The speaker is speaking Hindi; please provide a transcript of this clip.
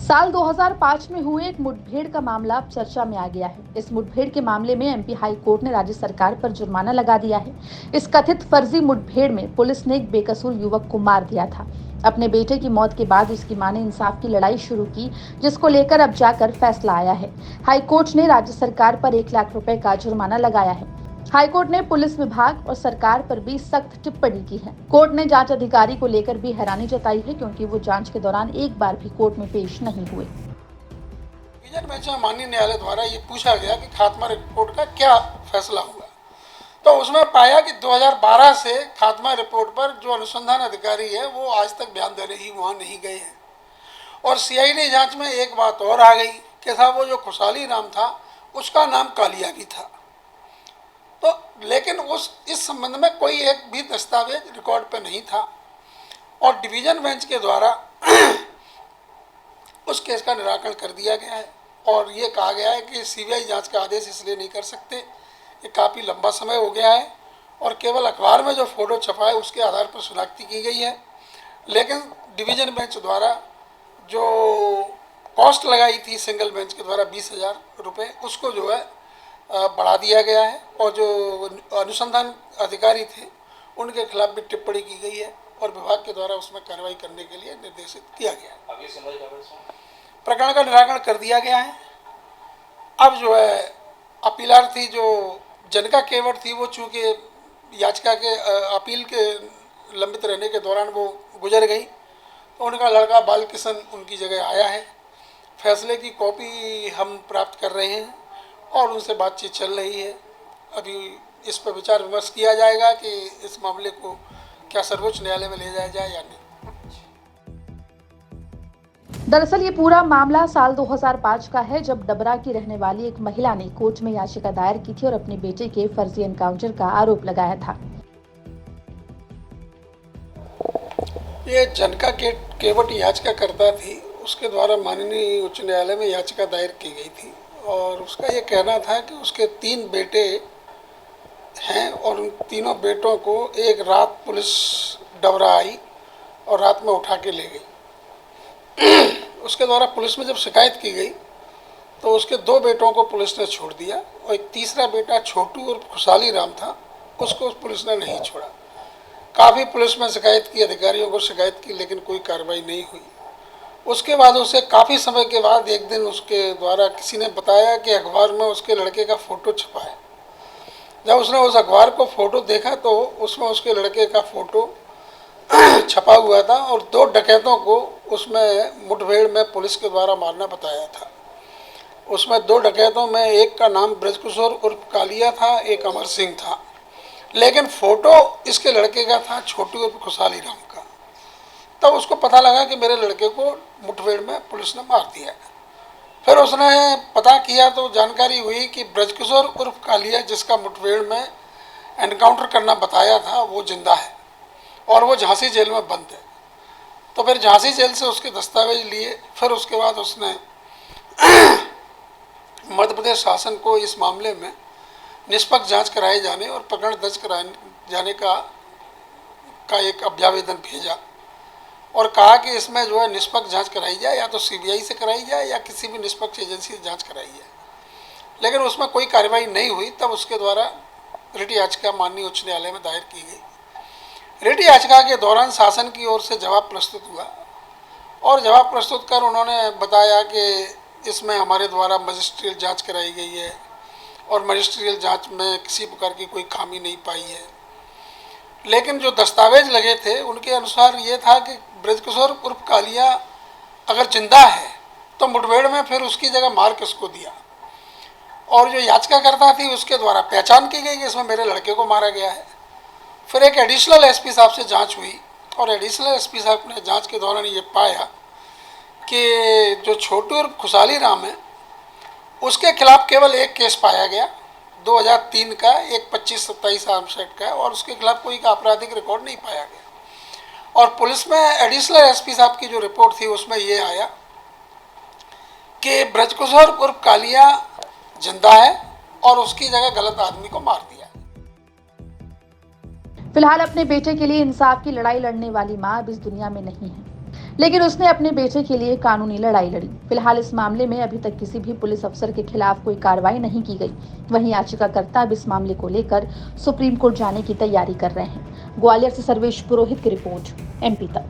साल 2005 में हुए एक मुठभेड़ का मामला अब चर्चा में आ गया है। इस मुठभेड़ के मामले में एमपी हाई कोर्ट ने राज्य सरकार पर जुर्माना लगा दिया है। इस कथित फर्जी मुठभेड़ में पुलिस ने एक बेकसूर युवक को मार दिया था। अपने बेटे की मौत के बाद उसकी मां ने इंसाफ की लड़ाई शुरू की, जिसको लेकर अब जाकर फैसला आया है। हाई कोर्ट ने राज्य सरकार पर 1 लाख रुपए का जुर्माना लगाया है। हाईकोर्ट ने पुलिस विभाग और सरकार पर भी सख्त टिप्पणी की है। कोर्ट ने जांच अधिकारी को लेकर भी हैरानी जताई है, क्योंकि वो जांच के दौरान एक बार भी कोर्ट में पेश नहीं हुए। डिवीजन बेंच में माननीय न्यायालय द्वारा ये पूछा गया कि खात्मा रिपोर्ट का क्या फैसला हुआ, तो उसमें पाया कि 2012 से खात्मा रिपोर्ट पर जो अनुसंधान अधिकारी है वो आज तक बयान देने ही वहाँ नहीं गए हैं। और सीआईडी जांच में एक बात और आ गई कि साहब वो जो खुशहाली राम था उसका नाम कालिया भी था। तो लेकिन इस संबंध में कोई एक भी दस्तावेज रिकॉर्ड पे नहीं था और डिवीजन बेंच के द्वारा उस केस का निराकरण कर दिया गया है। और ये कहा गया है कि सीबीआई जांच का आदेश इसलिए नहीं कर सकते, ये काफ़ी लंबा समय हो गया है और केवल अखबार में जो फोटो छपा है उसके आधार पर शनाख्ती की गई है। लेकिन डिवीजन बेंच द्वारा जो कॉस्ट लगाई थी सिंगल बेंच के द्वारा 20,000 रुपये, उसको जो है बढ़ा दिया गया है और जो अनुसंधान अधिकारी थे उनके खिलाफ भी टिप्पणी की गई है और विभाग के द्वारा उसमें कार्रवाई करने के लिए निर्देशित किया गया है। प्रकरण का निराकरण कर दिया गया है। अब जो है अपीलार्थी जो जनका केवट थी वो चूँकि याचिका के अपील के लंबित रहने के दौरान वो गुजर गई, तो उनका लड़का बालकिशन उनकी जगह आया है। फैसले की कॉपी हम प्राप्त कर रहे हैं और उनसे बातचीत चल रही है। अभी इस पर विचार विमर्श किया जाएगा कि इस मामले को क्या सर्वोच्च न्यायालय में ले जाया जाए या नहीं। दरअसल ये पूरा मामला साल 2005 का है, जब डबरा की रहने वाली एक महिला ने कोर्ट में याचिका दायर की थी और अपने बेटे के फर्जी एनकाउंटर का आरोप लगाया था। ये जनका केवट याचिका करता थी, उसके द्वारा माननीय उच्च न्यायालय में याचिका दायर की गई थी और उसका ये कहना था कि उसके 3 बेटे हैं और उन तीनों बेटों को एक रात पुलिस डबरा आई और रात में उठा के ले गई। उसके द्वारा पुलिस में जब शिकायत की गई तो उसके 2 बेटों को पुलिस ने छोड़ दिया और एक तीसरा बेटा छोटू और खुशहाली राम था, उसको पुलिस ने नहीं छोड़ा। काफ़ी पुलिस में शिकायत की, अधिकारियों को शिकायत की, लेकिन कोई कार्रवाई नहीं हुई। उसके बाद उसे काफ़ी समय के बाद एक दिन उसके द्वारा किसी ने बताया कि अखबार में उसके लड़के का फ़ोटो छपा है। जब उसने उस अखबार को फ़ोटो देखा तो उसमें उसके लड़के का फ़ोटो छपा हुआ था और 2 डकैतों को उसमें मुठभेड़ में पुलिस के द्वारा मारना बताया था। उसमें 2 डकैतों में एक का नाम ब्रजकिशोर उर्फ कालिया था, एक अमर सिंह था, लेकिन फ़ोटो इसके लड़के का था छोटू उर्फ खुशहाली राम का। तब उसको पता लगा कि मेरे लड़के को मुठभेड़ में पुलिस ने मार दिया। फिर उसने पता किया तो जानकारी हुई कि ब्रजकिशोर उर्फ कालिया, जिसका मुठभेड़ में एनकाउंटर करना बताया था, वो जिंदा है और वो झांसी जेल में बंद है। तो फिर झांसी जेल से उसके दस्तावेज लिए। फिर उसके बाद उसने मध्य प्रदेश शासन को इस मामले में निष्पक्ष जांच कराए जाने और प्रकरण दर्ज कराए जाने का एक अभ्यावेदन भेजा और कहा कि इसमें जो है निष्पक्ष जांच कराई जाए, या तो सीबीआई से कराई जाए या किसी भी निष्पक्ष एजेंसी से जांच कराई जाए। लेकिन उसमें कोई कार्रवाई नहीं हुई। तब उसके द्वारा रिट याचिका माननीय उच्च न्यायालय में दायर की गई। रिट याचिका के दौरान शासन की ओर से जवाब प्रस्तुत हुआ और जवाब प्रस्तुत कर उन्होंने बताया कि इसमें हमारे द्वारा मजिस्ट्रियल जाँच कराई गई है और मजिस्ट्रियल जाँच में किसी प्रकार की कोई खामी नहीं पाई है। लेकिन जो दस्तावेज लगे थे उनके अनुसार ये था कि ब्रजकिशोर उर्फ कालिया अगर जिंदा है तो मुठभेड़ में फिर उसकी जगह मार किसको दिया। और जो याचिकाकर्ता थी उसके द्वारा पहचान की गई कि इसमें मेरे लड़के को मारा गया है। फिर एक एडिशनल एसपी साहब से जांच हुई और एडिशनल एसपी साहब ने जांच के दौरान ये पाया कि जो छोटू और खुशहाली राम है उसके खिलाफ केवल एक केस पाया गया 2003 का, एक 25-27 आर्मसेट का, और उसके खिलाफ कोई का आपराधिक रिकॉर्ड नहीं पाया गया। और पुलिस में एडिशनल एसपी साहब की जो रिपोर्ट थी उसमें ये आया कि ब्रजकिशोर उर्फ कालिया जिंदा है और उसकी जगह गलत आदमी को मार दिया। फिलहाल अपने बेटे के लिए इंसाफ की लड़ाई लड़ने वाली मां अब इस दुनिया में नहीं है। लेकिन उसने अपने बेटे के लिए कानूनी लड़ाई लड़ी। फिलहाल इस मामले में अभी तक किसी भी पुलिस अफसर के खिलाफ कोई कार्रवाई नहीं की गई। वहीं याचिकाकर्ता अब इस मामले को लेकर सुप्रीम कोर्ट जाने की तैयारी कर रहे हैं। ग्वालियर से सर्वेश पुरोहित की रिपोर्ट, MP तक।